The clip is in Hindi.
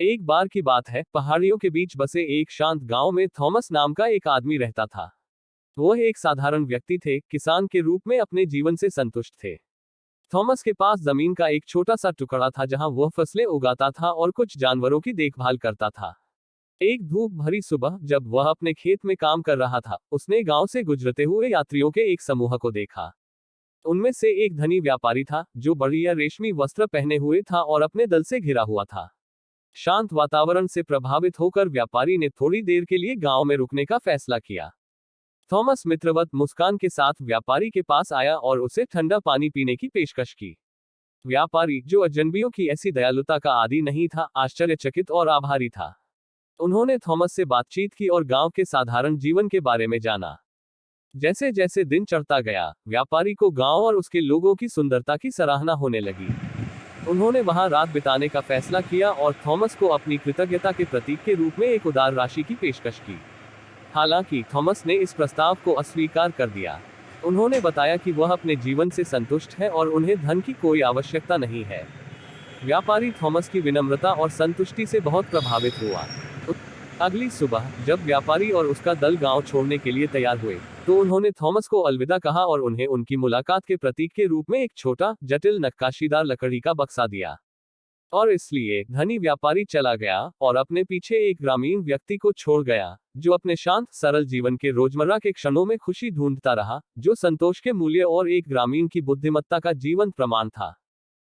एक बार की बात है, पहाड़ियों के बीच बसे एक शांत गांव में थॉमस नाम का एक आदमी रहता था। वह एक साधारण व्यक्ति थे, किसान के रूप में अपने जीवन से संतुष्ट थे। थॉमस के पास जमीन का एक छोटा सा टुकड़ा था जहां वह फसलें उगाता था और कुछ जानवरों की देखभाल करता था। एक धूप भरी सुबह जब वह अपने खेत में काम कर रहा था, उसने गांव से गुजरते हुए यात्रियों के एक समूह को देखा। उनमें से एक धनी व्यापारी था, जो बढ़िया रेशमी वस्त्र पहने हुए था और अपने दल से घिरा हुआ था। शांत वातावरण से प्रभावित होकर व्यापारी ने थोड़ी देर के लिए गांव में रुकने का फैसला किया। थॉमस मित्रवत मुस्कान के साथ व्यापारी के पास आया और उसे ठंडा पानी पीने की पेशकश की। व्यापारी, जो अजनबियों की ऐसी दयालुता का आदी नहीं था, आश्चर्यचकित और आभारी था। उन्होंने थॉमस से बातचीत की और गांव के साधारण जीवन के बारे में जाना। जैसे जैसे दिन चढ़ता गया, व्यापारी को गांव और उसके लोगों की सुंदरता की सराहना होने लगी। उन्होंने वहां रात बिताने का फैसला किया और थॉमस को अपनी कृतज्ञता के प्रतीक के रूप में एक उदार राशि की पेशकश की। हालांकि थॉमस ने इस प्रस्ताव को अस्वीकार कर दिया। उन्होंने बताया कि वह अपने जीवन से संतुष्ट है और उन्हें धन की कोई आवश्यकता नहीं है। व्यापारी थॉमस की विनम्रता और संतुष्टि से बहुत प्रभावित हुआ। अगली सुबह जब व्यापारी और उसका दल गांव छोड़ने के लिए तैयार हुए, तो उन्होंने थॉमस को अलविदा कहा और उन्हें उनकी मुलाकात के प्रतीक के रूप में एक छोटा, जटिल नक्काशीदार लकड़ी का बक्सा दिया। और इसलिए धनी व्यापारी चला गया और अपने पीछे एक ग्रामीण व्यक्ति को छोड़ गया, जो अपने शांत सरल जीवन के रोजमर्रा के क्षणों में खुशी ढूंढता रहा, जो संतोष के मूल्य और एक ग्रामीण की बुद्धिमत्ता का जीवंत प्रमाण था।